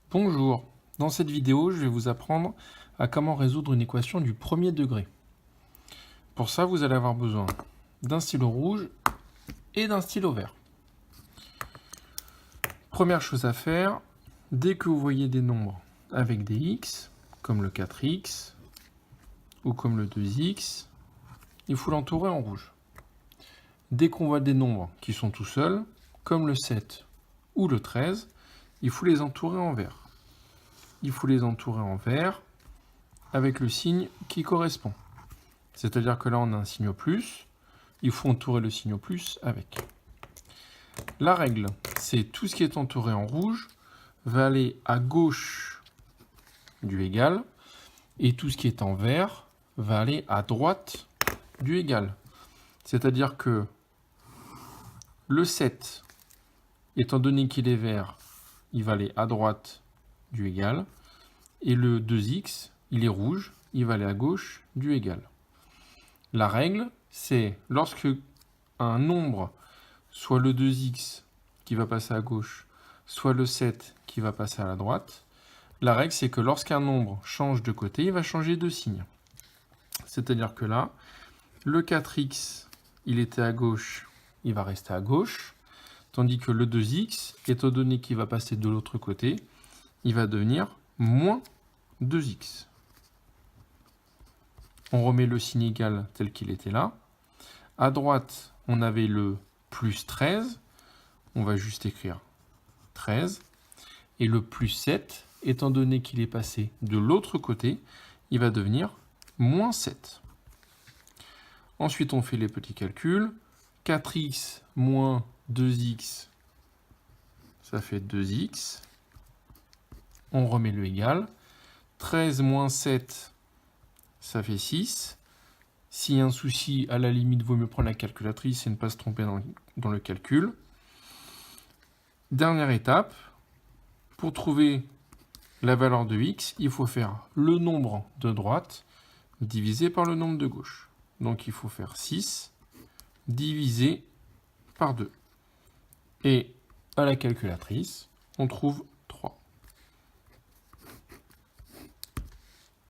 Bonjour, dans cette vidéo, je vais vous apprendre à comment résoudre une équation du premier degré. Pour ça, vous allez avoir besoin d'un stylo rouge et d'un stylo vert. Première chose à faire, dès que vous voyez des nombres avec des x, comme le 4x ou comme le 2x, il faut l'entourer en rouge. Dès qu'on voit des nombres qui sont tout seuls, comme le 7 ou le 13, il faut les entourer en vert. Il faut les entourer en vert avec le signe qui correspond. C'est-à-dire que là, on a un signe au plus. Il faut entourer le signe au plus avec. La règle, c'est tout ce qui est entouré en rouge va aller à gauche du égal et tout ce qui est en vert va aller à droite du égal. C'est-à-dire que le 7, étant donné qu'il est vert, il va aller à droite du égal. Et le 2x, il est rouge, il va aller à gauche du égal. La règle, c'est lorsque un nombre, soit le 2x qui va passer à gauche, soit le 7 qui va passer à la droite, la règle, c'est que lorsqu'un nombre change de côté, il va changer de signe. C'est-à-dire que là, le 4x, il était à gauche, il va rester à gauche, tandis que le 2x, étant donné qu'il va passer de l'autre côté, il va devenir moins 2x. On remet le signe égal tel qu'il était là. À droite, on avait le plus 13. On va juste écrire 13. Et le plus 7, étant donné qu'il est passé de l'autre côté, il va devenir moins 7. Ensuite, on fait les petits calculs. 4x moins 2x, ça fait 2x. On remet le égal. 13 moins 7, ça fait 6. S'il y a un souci, à la limite, il vaut mieux prendre la calculatrice et ne pas se tromper dans le calcul. Dernière étape, pour trouver la valeur de x, il faut faire le nombre de droite divisé par le nombre de gauche. Donc il faut faire 6 divisé par 2. Et à la calculatrice, on trouve